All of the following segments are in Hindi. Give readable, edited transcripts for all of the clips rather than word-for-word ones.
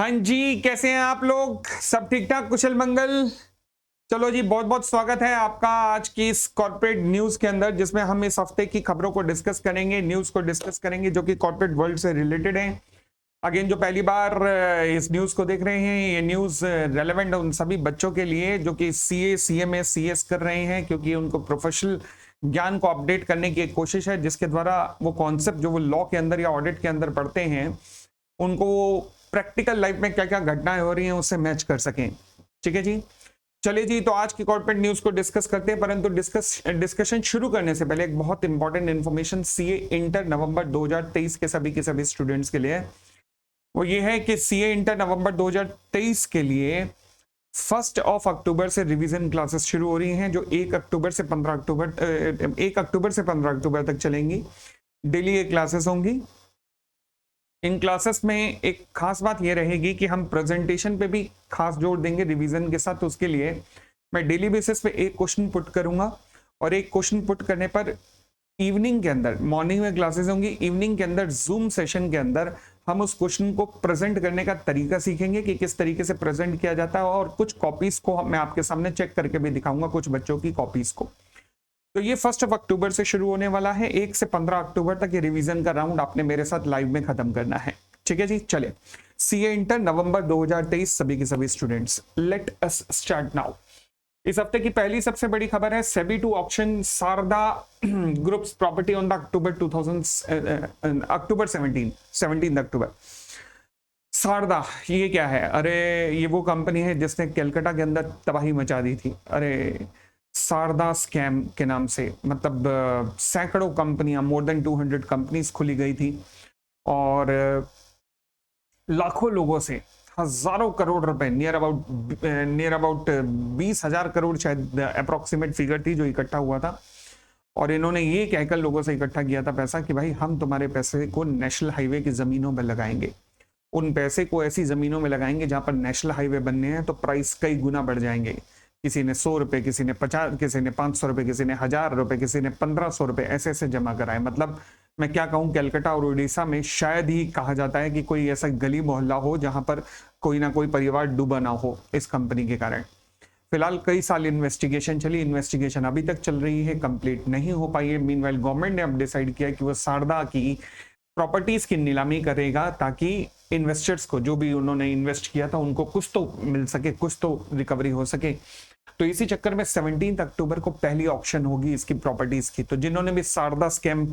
हाँ जी, कैसे हैं आप लोग? सब ठीक ठाक, कुशल मंगल? चलो जी, बहुत बहुत स्वागत है आपका आज की इस कॉर्पोरेट न्यूज के अंदर, जिसमें हम इस हफ्ते की खबरों को डिस्कस करेंगे, न्यूज को डिस्कस करेंगे जो कि कॉर्पोरेट वर्ल्ड से रिलेटेड है। अगेन, जो पहली बार इस न्यूज को देख रहे हैं, ये न्यूज रेलेवेंट उन सभी बच्चों के लिए जो कि सीए, सीएमए, सीएस कर रहे हैं, क्योंकि उनको प्रोफेशनल ज्ञान को अपडेट करने की एक कोशिश है, जिसके द्वारा वो कॉन्सेप्ट जो वो लॉ के अंदर या ऑडिट के अंदर पढ़ते हैं, उनको प्रैक्टिकल लाइफ में क्या क्या घटनाएं हो रही हैं उससे मैच कर सकें। ठीक है जी, चलिए जी, तो आज की कॉर्पोरेट न्यूज को डिस्कस करते हैं, परंतु डिस्कशन शुरू करने से पहले एक बहुत इंपॉर्टेंट इन्फॉर्मेशन सीए इंटर नवंबर 2023 के सभी स्टूडेंट्स के लिए, वो ये है कि सीए इंटर नवंबर 2023 के लिए 1 अक्टूबर से रिवीजन क्लासेस शुरू हो रही हैं, जो 1 अक्टूबर से 15 अक्टूबर तक चलेंगी। डेली ये क्लासेस होंगी। इन क्लासेस में एक खास बात यह रहेगी कि हम प्रेजेंटेशन पे भी खास जोर देंगे रिवीजन के साथ। तो उसके लिए मैं डेली बेसिस पे एक क्वेश्चन पुट करूंगा, और एक क्वेश्चन पुट करने पर इवनिंग के अंदर, मॉर्निंग में क्लासेस होंगी, इवनिंग के अंदर जूम सेशन के अंदर हम उस क्वेश्चन को प्रेजेंट करने का तरीका सीखेंगे कि किस तरीके से प्रेजेंट किया जाता है, और कुछ कॉपीज को मैं आपके सामने चेक करके भी दिखाऊंगा, कुछ बच्चों की कॉपीज को। तो ये 1 अक्टूबर से शुरू होने वाला है। 1 से 15 अक्टूबर तक ये रिवीजन का राउंड आपने मेरे साथ लाइव में खत्म करना है। ठीक है जी, चले। सीए इंटर नवंबर 2023 सभी के सभी students, let us start now. इस हफ्ते की पहली सबसे बड़ी खबर है SEBI to auction Sharda groups property on the October 17 October. Sharda, ये क्या है? अरे, ये वो कंपनी है जिसने कलकत्ता के अंदर तबाही मचा दी थी। अरे, शारदा स्कैम के नाम से, मतलब सैकड़ों कंपनियां, मोर देन 200 कंपनीज खुली गई थी, और लाखों लोगों से हजारों करोड़ रुपए, नियर अबाउट 20,000 करोड़ शायद अप्रोक्सीमेट फिगर थी जो इकट्ठा हुआ था। और इन्होंने ये कहकर लोगों से इकट्ठा किया था पैसा कि भाई हम तुम्हारे पैसे को नेशनल हाईवे की जमीनों में लगाएंगे, उन पैसे को ऐसी जमीनों में लगाएंगे जहां पर नेशनल हाईवे बनने हैं, तो प्राइस कई गुना बढ़ जाएंगे। किसी ने 100 रुपए, किसी ने 50, किसी ने 500 रुपए, किसी ने 1000 रुपए, किसी ने 1500 रुपए, ऐसे ऐसे जमा कराए। मतलब मैं क्या कहूं, कलकत्ता और उड़ीसा में शायद ही कहा जाता है कि कोई ऐसा गली मोहल्ला हो जहां पर कोई ना कोई परिवार डूबा ना हो इस कंपनी के कारण। फिलहाल कई साल इन्वेस्टिगेशन चली, इन्वेस्टिगेशन अभी तक चल रही है, कंप्लीट नहीं हो पाई है। मीनवाइल गवर्नमेंट ने अब डिसाइड किया कि वो शारदा की प्रॉपर्टीज की नीलामी करेगा, ताकि इन्वेस्टर्स को, जो भी उन्होंने इन्वेस्ट किया था, उनको कुछ तो मिल सके, कुछ तो रिकवरी हो सके। तो इसी चक्कर में 17 अक्टूबर को पहली ऑक्शन होगी इसकी प्रॉपर्टीज की। तो जिन्होंने भी शारदा स्कैम,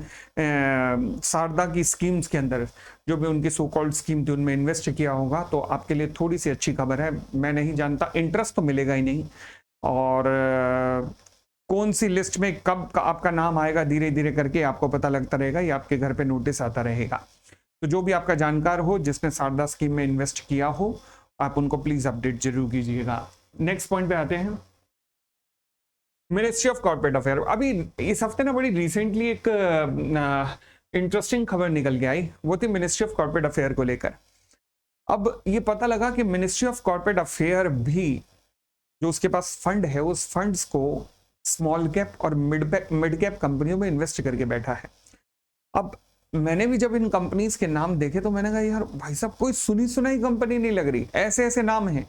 शारदा की स्कीम्स के अंदर जो भी उनकी सो कॉल्ड स्कीम थी, उनमें इन्वेस्ट किया होगा, तो आपके लिए थोड़ी सी अच्छी खबर है। मैं नहीं जानता, इंटरेस्ट तो मिलेगा ही नहीं, और कौन सी लिस्ट में कब आपका नाम आएगा, धीरे धीरे करके आपको पता लगता रहेगा, या आपके घर पे नोटिस आता रहेगा। तो जो भी आपका जानकार हो जिसने शारदा स्कीम में इन्वेस्ट किया हो, आप उनको प्लीज अपडेट जरूर कीजिएगा। नेक्स्ट पॉइंट पे आते हैं, मिनिस्ट्री ऑफ कॉर्पोरेट अफेयर। अभी इस हफ्ते ना बड़ी रिसेंटली एक इंटरेस्टिंग खबर निकल के आई, वो थी मिनिस्ट्री ऑफ कॉर्पोरेट अफेयर को लेकर। अब ये पता लगा कि मिनिस्ट्री ऑफ कॉर्पोरेट अफेयर भी, जो उसके पास फंड है, उस फंड्स को स्मॉल कैप और मिड कैप कंपनियों में इन्वेस्ट करके बैठा है। अब मैंने भी जब इन कंपनीज के नाम देखे तो मैंने कहा यार भाई साहब, कोई सुनी सुनाई कंपनी नहीं लग रही, ऐसे ऐसे नाम हैं,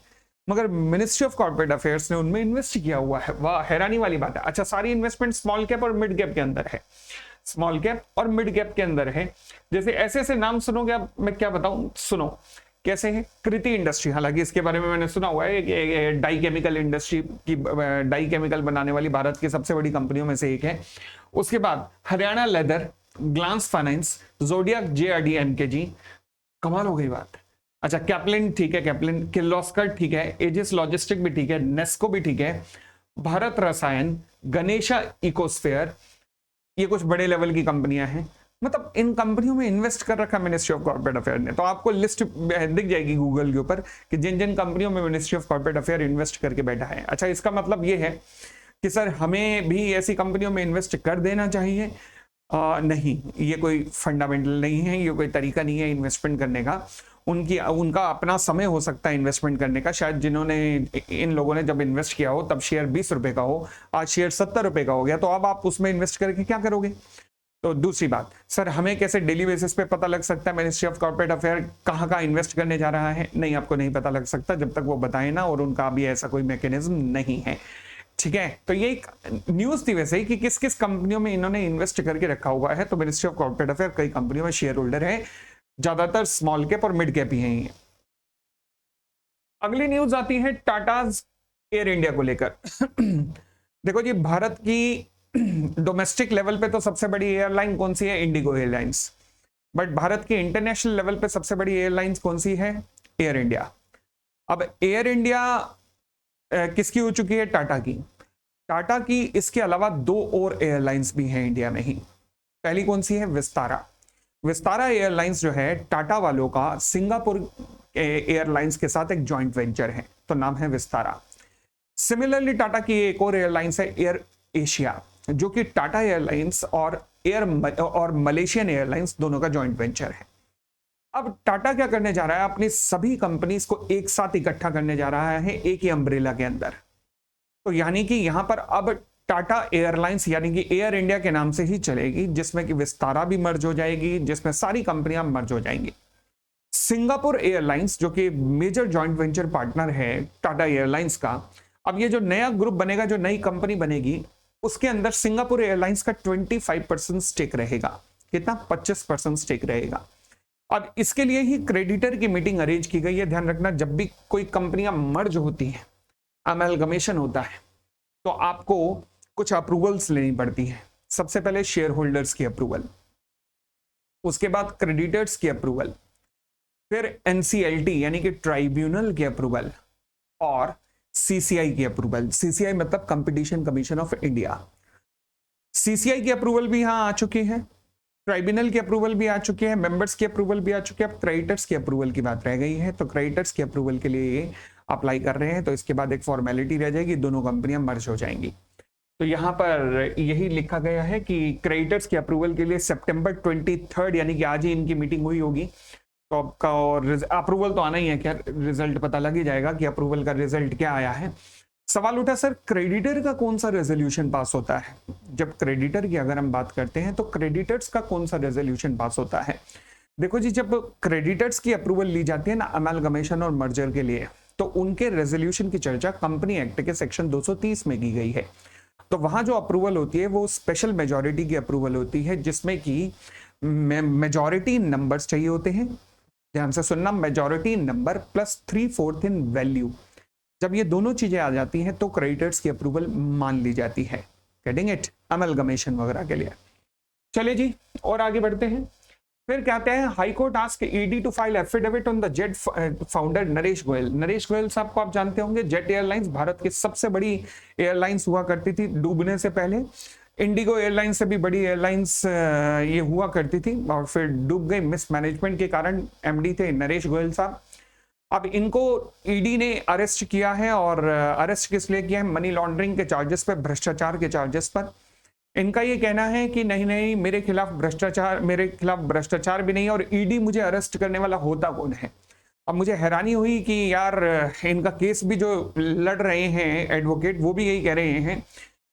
मगर मिनिस्ट्री ऑफ कॉर्पोरेट अफेयर्स ने उनमें इन्वेस्ट किया हुआ है। वाह, हैरानी वाली बात है। अच्छा, सारी इन्वेस्टमेंट स्मॉल कैप और मिड कैप के अंदर है, स्मॉल कैप और मिड कैप के अंदर है। जैसे ऐसे ऐसे नाम सुनोगे आप, मैं क्या बताऊं, सुनो कैसे है। कृति इंडस्ट्री, हालांकि इसके बारे में मैंने सुना हुआ है, डाई केमिकल इंडस्ट्री की, डाई केमिकल बनाने वाली भारत की सबसे बड़ी कंपनियों में से एक है। उसके बाद Haryana leather, Glance Finance, Zodiac JRDMKG, कमाल हो गई बात। अच्छा, कैप्लिन ठीक है, कैप्लिन, किर्लोस्कर ठीक है, एजिस लॉजिस्टिक भी ठीक है, नेस्को भी ठीक है, भारत रसायन, गणेशा इकोस्फेयर, ये कुछ बड़े लेवल की कंपनियां हैं। मतलब इन कंपनियों में इन्वेस्ट कर रखा मिनिस्ट्री ऑफ कॉर्पोरेट अफेयर ने। तो आपको लिस्ट दिख जाएगी गूगल के ऊपर कि जिन जिन कंपनियों में ministry of corporate affair invest करके बैठा है। अच्छा, इसका मतलब ये है कि सर हमें भी ऐसी कंपनियों में इन्वेस्ट कर देना चाहिए? नहीं, ये कोई फंडामेंटल नहीं है, ये कोई तरीका नहीं है इन्वेस्टमेंट करने का। उनका अपना समय हो सकता है इन्वेस्टमेंट करने का। शायद जिन्होंने, इन लोगों ने जब इन्वेस्ट किया हो तब शेयर 20 रुपए का हो, आज शेयर 70 रुपए का हो गया, तो अब आप उसमें इन्वेस्ट करके क्या करोगे? तो दूसरी बात, सर हमें कैसे डेली बेसिस पे पता लग सकता है मिनिस्ट्री ऑफ कॉर्पोरेट अफेयर कहाँ कहाँ इन्वेस्ट करने जा रहा है? नहीं, आपको नहीं पता लग सकता जब तक वो बताए ना, और उनका अभी ऐसा कोई मैकेनिज्म नहीं है। ठीक है, तो ये एक न्यूज थी वैसे ही कि किस किस कंपनियों में इन्होंने इन्वेस्ट करके रखा हुआ है। तो मिनिस्ट्री ऑफ कॉर्पोरेट अफेयर कई कंपनियों में शेयर होल्डर है, ज्यादातर स्मॉल कैप और मिड कैप ही है। अगली न्यूज आती है टाटाज एयर इंडिया को लेकर। देखो जी, भारत की डोमेस्टिक लेवल पे तो सबसे बड़ी एयरलाइन कौन सी है? Indigo airlines. बट भारत की इंटरनेशनल लेवल पे सबसे बड़ी एयरलाइंस कौन सी है? Air India. अब एयर इंडिया किसकी हो चुकी है? टाटा की। टाटा की इसके अलावा दो और एयरलाइंस भी हैं इंडिया में ही। पहली कौन सी है? विस्तारा। विस्तारा एयरलाइंस जो है टाटा वालों का सिंगापुर एयरलाइंस के साथ एक जॉइंट वेंचर है, तो नाम है विस्तारा। सिमिलरली टाटा की एक और एयरलाइंस है एयर एशिया, जो कि टाटा एयरलाइंस और मलेशियन एयरलाइंस दोनों का जॉइंट वेंचर है। अब टाटा क्या करने जा रहा है? अपनी सभी कंपनीज को एक साथ इकट्ठा करने जा रहा है एक ही अम्ब्रेला के अंदर। तो यानी कि यहां पर अब टाटा एयरलाइंस यानी कि एयर इंडिया के नाम से ही चलेगी, जिसमें कि विस्तारा भी मर्ज हो जाएगी, जिसमें सारी कंपनियां मर्ज हो जाएंगी। सिंगापुर एयरलाइंस जो कि मेजर जॉइंट वेंचर पार्टनर है टाटा एयरलाइंस का, अब ये जो नया ग्रुप बनेगा, जो नई कंपनी बनेगी, उसके अंदर सिंगापुर एयरलाइंस का 25% स्टेक रहेगा। कितना? 25% स्टेक रहेगा। अब इसके लिए ही क्रेडिटर की मीटिंग अरेंज की गई है। ध्यान रखना, जब भी कोई कंपनियां मर्ज होती हैं, अमेलगमेशन होता है, तो आपको कुछ अप्रूवल्स लेनी पड़ती है। सबसे पहले शेयर होल्डर्स की अप्रूवल, उसके बाद क्रेडिटर्स की अप्रूवल, फिर एनसीएलटी यानी कि ट्राइब्यूनल की अप्रूवल, और सीसीआई की अप्रूवल। सीसीआई मतलब competition commission of India. CCI की अप्रूवल भी यहां आ चुकी है, ट्राइब्यूनल की अप्रूवल भी आ चुकी है, मेंबर्स की अप्रूवल भी आ चुकी है। अब क्रेडिटर्स की अप्रूवल की बात रह गई है, तो क्रेडिटर्स की अप्रूवल के लिए ये अप्लाई कर रहे हैं। तो इसके बाद एक फॉर्मेलिटी रह जाएगी, दोनों कंपनियां मर्ज हो जाएंगी। तो यहाँ पर यही लिखा गया है कि क्रेडिटर्स की अप्रूवल के लिए सितंबर 23 यानी कि आज ही इनकी मीटिंग हुई होगी। तो आपका और अप्रूवल तो आना ही है, क्या रिजल्ट पता लग ही जाएगा कि अप्रूवल का रिजल्ट क्या आया है। सवाल उठा, सर क्रेडिटर का कौन सा रेजोल्यूशन पास होता है? जब क्रेडिटर की अगर हम बात करते हैं तो क्रेडिटर्स का कौन सा रेजोल्यूशन पास होता है? देखो जी, जब क्रेडिटर्स की अप्रूवल ली जाती है ना अमेलगमेशन और मर्जर के लिए, तो उनके रेजोल्यूशन की चर्चा कंपनी एक्ट के सेक्शन 230 में की गई है। तो वहां जो अप्रूवल होती है वो स्पेशल मेजॉरिटी की अप्रूवल होती है, जिसमें कि मेजॉरिटी नंबर्स चाहिए होते हैं। ध्यान से सुनना, मेजॉरिटी नंबर प्लस 3/4 इन वैल्यू। जब ये दोनों चीजें आ जाती हैं तो क्रेडिटर्स की अप्रूवल मान ली जाती है। Getting it? अमेलगमेशन वगैरह के लिए। चलिए जी, और आगे बढ़ते हैं। फिर कहते हैं high court ask ED to file affidavit on the Jet founder Naresh Goyal. Naresh Goyal साहब को आप जानते होंगे, जेट एयरलाइंस भारत की सबसे बड़ी एयरलाइंस हुआ करती थी डूबने से पहले। इंडिगो एयरलाइंस से भी बड़ी एयरलाइंस ये हुआ करती थी और फिर डूब गई मिसमैनेजमेंट के कारण। एमडी थे नरेश गोयल साहब। अब इनको ईडी ने अरेस्ट किया है, और अरेस्ट किस लिए किया है? मनी लॉन्ड्रिंग के चार्जेस पर, भ्रष्टाचार के चार्जेस पर। इनका ये कहना है कि नहीं नहीं, मेरे खिलाफ भ्रष्टाचार भी नहीं, और ईडी मुझे अरेस्ट करने वाला होता कौन है? अब मुझे हैरानी हुई कि यार इनका केस भी जो लड़ रहे हैं एडवोकेट, वो भी यही कह रहे हैं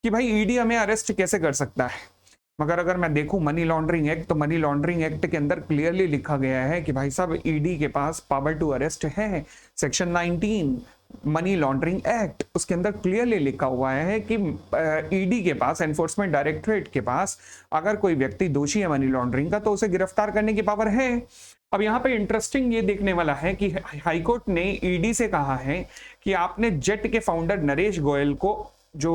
कि भाई ईडी हमें अरेस्ट कैसे कर सकता है। मगर अगर मैं देखूं मनी लॉन्ड्रिंग एक्ट, तो मनी लॉन्ड्रिंग एक्ट के अंदर क्लियरली लिखा गया है कि भाई साहब ईडी के पास पावर टू अरेस्ट है। सेक्शन 19 मनी लॉन्ड्रिंग एक्ट, उसके अंदर क्लियरली लिखा हुआ है कि ईडी के पास, एनफोर्समेंट डायरेक्टरेट के पास, अगर कोई व्यक्ति दोषी है मनी लॉन्ड्रिंग का, तो उसे गिरफ्तार करने की पावर है। अब यहाँ पे इंटरेस्टिंग ये देखने वाला है कि हाईकोर्ट ने ईडी से कहा है कि आपने जेट के फाउंडर नरेश गोयल को जो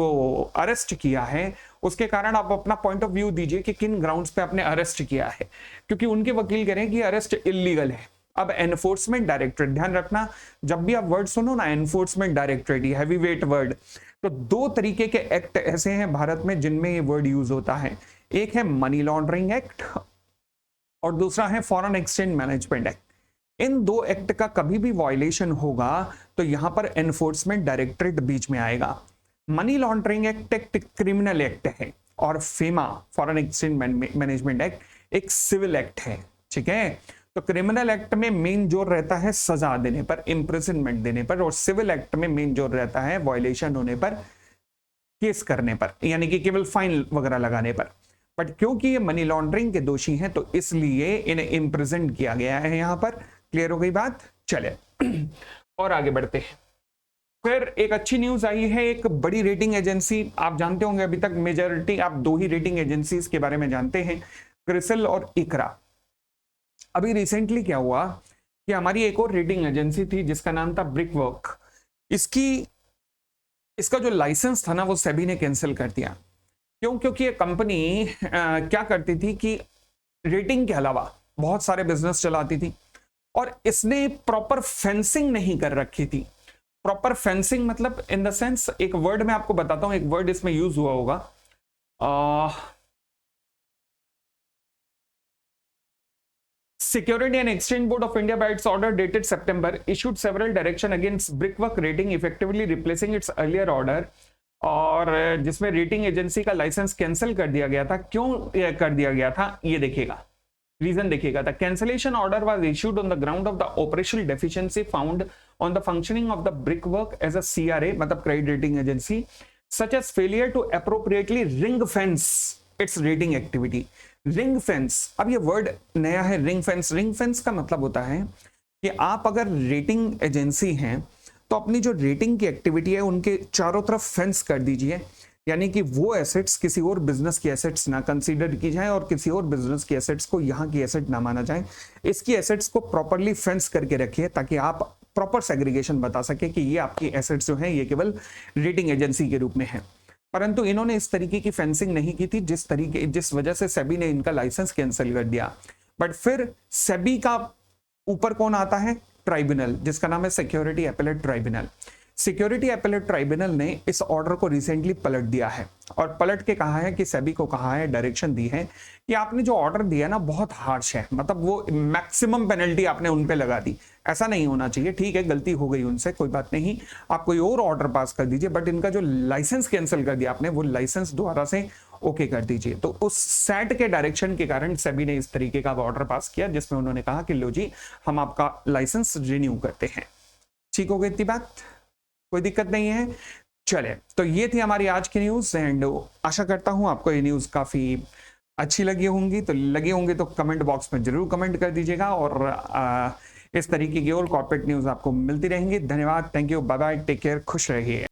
अरेस्ट किया है, उसके कारण आप अपना पॉइंट ऑफ व्यू दीजिए कि किन ग्राउंड्स पे आपने अरेस्ट किया है, क्योंकि उनके वकील कह रहे हैं कि अरेस्ट इलीगल है। अब एनफोर्समेंट डायरेक्टरेट, ध्यान रखना जब भी आप वर्ड सुनो ना, एनफोर्समेंट डायरेक्टरेट, ये हैवी वेट वर्ड। तो दो तरीके के एक्ट ऐसे हैं भारत में जिनमें ये वर्ड यूज होता है। एक है मनी लॉन्ड्रिंग एक्ट और दूसरा है फॉरेन एक्सचेंज मैनेजमेंट एक्ट। इन दो एक्ट का कभी भी वायलेशन होगा तो यहां पर एनफोर्समेंट डायरेक्टरेट बीच में आएगा। मनी लॉन्ड्रिंग एक्ट एक क्रिमिनल एक्ट है, और FEMA foreign exchange management act एक सिविल एक्ट है। ठीक है, तो क्रिमिनल एक्ट में मेन जोर रहता है सजा देने पर, इम्प्रिजनमेंट देने पर, और सिविल एक्ट में मेन जोर रहता है वायलेशन होने पर, केस करने पर, यानी कि केवल फाइन वगैरह लगाने पर। बट क्योंकि ये मनी लॉन्ड्रिंग के दोषी हैं तो इसलिए इन्हें इम्प्रिजन किया गया है यहां पर। क्लियर हो गई बात? चले और आगे बढ़ते हैं। फिर एक अच्छी न्यूज आई है, एक बड़ी रेटिंग एजेंसी, आप जानते होंगे अभी तक मेजॉरिटी आप दो ही रेटिंग एजेंसीज के बारे में जानते हैं, क्रिसिल और इकरा। अभी रिसेंटली क्या हुआ कि हमारी एक और रेटिंग एजेंसी थी जिसका नाम था ब्रिकवर्क, इसका जो लाइसेंस था ना वो सेबी ने कैंसिल कर दिया। क्यों? क्योंकि ये कंपनी क्या करती थी कि रेटिंग के अलावा बहुत सारे बिजनेस चलाती थी और इसने प्रॉपर फेंसिंग नहीं कर रखी थी। प्रॉपर फेंसिंग मतलब इन द सेंस, एक वर्ड मैं आपको बताता हूं, एक वर्ड इसमें यूज हुआ होगा, Security and Exchange Board of India by its order dated September issued several direction against Brickwork Rating, effectively replacing its earlier order, और जिसमें रेटिंग एजेंसी का लाइसेंस कैंसिल कर दिया गया था। क्यों कर दिया गया था ये देखिएगा, रीजन देखिएगा। The cancellation order was issued on the ground of the operational deficiency found on the functioning of the Brickwork as a CRA, मतलब credit rating agency, such as failure to appropriately ring fence its rating activity. Ring fence, अब ये वर्ड नया है, रिंग फेंस। रिंग फेंस का मतलब होता है कि आप अगर रेटिंग एजेंसी हैं तो अपनी जो रेटिंग की एक्टिविटी है उनके चारों तरफ फेंस कर दीजिए, यानी कि वो एसेट्स किसी और बिजनेस की एसेट्स ना कंसीडर की जाए और किसी और बिजनेस की एसेट्स को यहाँ की एसेट ना माना जाए। इसकी एसेट्स को प्रॉपरली फेंस करके रखिए ताकि आप प्रॉपर सेग्रीगेशन बता सके कि ये आपकी एसेट्स जो हैं ये केवल रेटिंग एजेंसी के रूप में है। परंतु इन्होंने इस तरीके की फेंसिंग नहीं की थी जिस वजह से सेबी ने इनका लाइसेंस कैंसिल कर दिया। बट फिर सेबी का ऊपर कौन आता है? ट्राइब्यूनल, जिसका नाम है security appellate tribunal. Security appellate tribunal ने इस ऑर्डर को रिसेंटली पलट दिया है और पलट के कहा है कि सेबी को कहा है, डायरेक्शन दी है कि आपने जो ऑर्डर दिया ना बहुत हार्श है, मतलब वो मैक्सिमम पेनल्टी आपने उन पे लगा दी, ऐसा नहीं होना चाहिए। ठीक है, गलती हो गई उनसे, कोई बात नहीं, आप कोई और ऑर्डर पास कर दीजिए, बट इनका जो लाइसेंस कैंसिल कर दिया आपने वो लाइसेंस दोबारा से ओके कर दीजिए। तो उस सेट के डायरेक्शन के कारण सेबी ने इस तरीके का ऑर्डर पास किया जिसमें उन्होंने कहा कि लो जी हम आपका लाइसेंस रिन्यू करते हैं। ठीक हो गई इतनी बात, कोई दिक्कत नहीं है। चले, तो ये थी हमारी आज की न्यूज एंड आशा करता हूं आपको ये न्यूज काफी अच्छी लगी होंगी। तो लगी होंगी तो कमेंट बॉक्स में जरूर कमेंट कर दीजिएगा और इस तरीके की और कॉर्पोरेट न्यूज आपको मिलती रहेंगी। धन्यवाद, thank you, bye bye, take care, खुश रहिए।